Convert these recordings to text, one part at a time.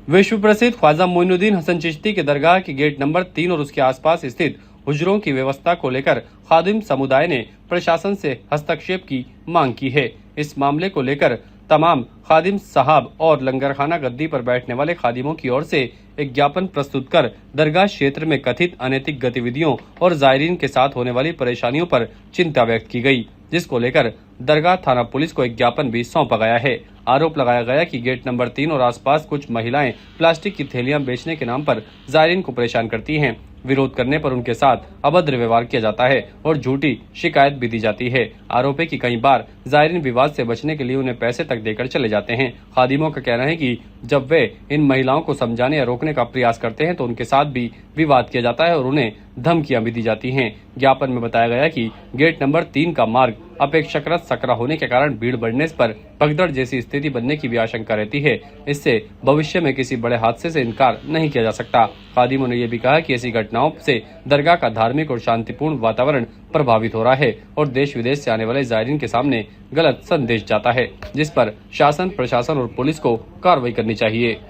विश्व प्रसिद्ध ख्वाजा मोइनुद्दीन हसन चिश्ती के दरगाह के गेट नंबर 3 और उसके आसपास स्थित हुजरों की व्यवस्था को लेकर खादिम समुदाय ने प्रशासन से हस्तक्षेप की मांग की है। इस मामले को लेकर तमाम खादिम साहब और लंगरखाना गद्दी पर बैठने वाले खादिमों की ओर से एक ज्ञापन प्रस्तुत कर दरगाह क्षेत्र में कथित अनैतिक गतिविधियों और जायरीन के साथ होने वाली परेशानियों पर चिंता व्यक्त की गई, जिसको लेकर दरगाह थाना पुलिस को एक ज्ञापन भी सौंपा गया है। आरोप लगाया गया कि गेट नंबर 3 और आसपास कुछ महिलाएं प्लास्टिक की थैलियां बेचने के नाम पर जायरीन को परेशान करती हैं। विरोध करने पर उनके साथ अभद्र व्यवहार किया जाता है और झूठी शिकायत भी दी जाती है। आरोप है कि कई बार जायरीन विवाद से बचने के लिए उन्हें पैसे तक देकर चले जाते हैं। खादिमों का कहना है कि जब वे इन महिलाओं को समझाने या रोकने का प्रयास करते हैं तो उनके साथ भी विवाद किया जाता है और उन्हें धमकियां भी दी जाती हैं। ज्ञापन में बताया गया कि गेट नंबर 3 का मार्ग अपेक्षाकृत सकरा होने के कारण भीड़ बढ़ने पर भगदड़ जैसी स्थिति बनने की भी आशंका रहती है। इससे भविष्य में किसी बड़े हादसे से इनकार नहीं किया जा सकता। खादिमों ने यह भी कहा कि ऐसी घटनाओं से दरगाह का धार्मिक और शांतिपूर्ण वातावरण प्रभावित हो रहा है और देश विदेश से आने वाले जायरीन के सामने गलत संदेश जाता है, जिस पर शासन, प्रशासन और पुलिस को कार्रवाई करनी चाहिए।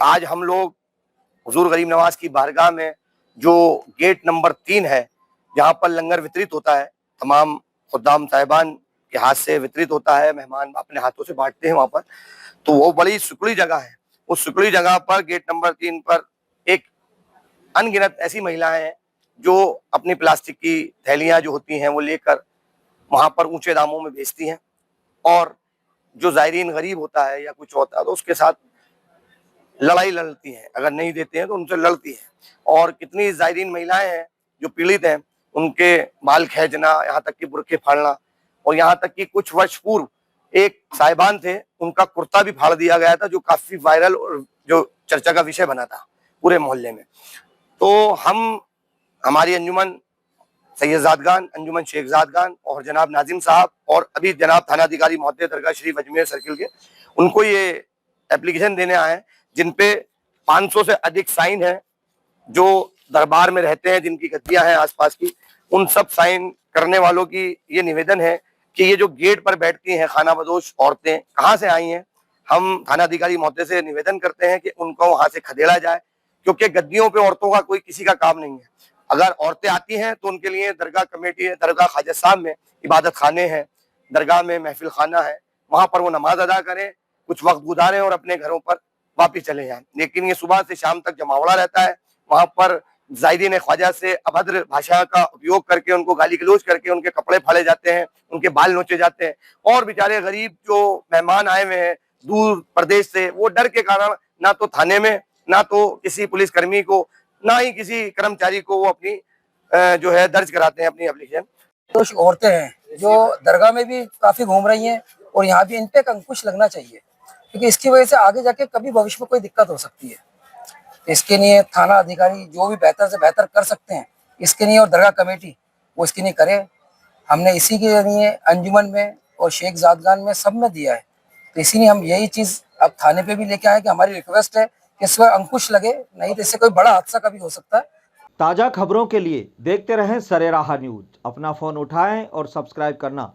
आज हम लोग हुजूर गरीब नवाज की बारगाह में जो गेट नंबर 3 है, जहाँ पर लंगर वितरित होता है, तमाम खुद्दाम साहिबान के हाथ से वितरित होता है, मेहमान अपने हाथों से बांटते हैं वहाँ पर। तो वो बड़ी सुकड़ी जगह है। उस सुकड़ी जगह पर गेट नंबर 3 पर एक अनगिनत ऐसी महिलाएं हैं जो अपनी प्लास्टिक की थैलियां जो होती हैं वो लेकर वहां पर ऊंचे दामों में बेचती हैं और जो जायरीन गरीब होता है या कुछ होता है तो उसके साथ लड़ाई लड़ती हैं। अगर नहीं देते हैं तो उनसे लड़ती हैं। और कितनी जायरीन महिलाएं हैं जो पीड़ित हैं, उनके बाल खींचना, यहाँ तक कि बुर्के फाड़ना, और यहाँ तक कि कुछ वर्ष पूर्व एक साहिबान थे, उनका कुर्ता भी फाड़ दिया गया था, जो काफी वायरल और जो चर्चा का विषय बना था पूरे मोहल्ले में। तो हमारी अंजुमन सैयदजादगान, अंजुमन शेखजादगान और जनाब नाजिम साहब और अभी जनाब थानाधिकारी महोदय दरगाह शरीफ अजमेर सर्किल के, उनको ये एप्लीकेशन देने आए हैं जिनपे 500 से अधिक साइन है। जो दरबार में रहते हैं, जिनकी गद्दियां हैं आसपास की, उन सब साइन करने वालों की ये निवेदन है कि ये जो गेट पर बैठती हैं खानाबदोश औरतें कहाँ से आई हैं। हम थानाधिकारी महोदय से निवेदन करते हैं कि उनको वहां से खदेड़ा जाए, क्योंकि गद्दियों पे औरतों का कोई किसी का काम नहीं है। अगर औरतें आती हैं तो उनके लिए दरगाह कमेटी है, दरगाह ख्वाजा साहब में इबादत खाने हैं, दरगाह में महफिल खाना है, वहां पर वो नमाज अदा करें, कुछ वक्त गुजारें और अपने घरों पर वापिस चले जाएं। लेकिन ये सुबह से शाम तक जमावड़ा रहता है। वहां पर जायरीन ख्वाजा से अभद्र भाषा का उपयोग करके, उनको गाली गलौज करके उनके कपड़े फाड़े जाते हैं, उनके बाल नोचे जाते हैं। और बेचारे गरीब जो मेहमान आए हुए हैं दूर प्रदेश से, वो डर के कारण ना तो थाने में, ना तो किसी पुलिसकर्मी को, ना ही किसी कर्मचारी को वो अपनी जो है दर्ज कराते हैं अपनी एप्लीकेशन। कुछ औरतें हैं जो दरगाह में भी काफी घूम रही हैं और यहाँ भी इन पे अंकुश लगना चाहिए, क्योंकि इसकी वजह से आगे जाके कभी भविष्य में कोई दिक्कत हो सकती है। तो इसके लिए थाना अधिकारी जो भी बेहतर से बेहतर कर सकते हैं इसके लिए, और दरगाह कमेटी वो इसके लिए करे। हमने इसी के लिए अंजुमन में और शेख जादगान में सब में दिया है। तो इसीलिए हम यही चीज अब थाने पे भी लेके आए कि हमारी रिक्वेस्ट है कि इस पर अंकुश लगे, नहीं तो इससे कोई बड़ा हादसा कभी हो सकता है। ताज़ा खबरों के लिए देखते रहें सरेराह न्यूज। अपना फ़ोन उठाएं और सब्सक्राइब करना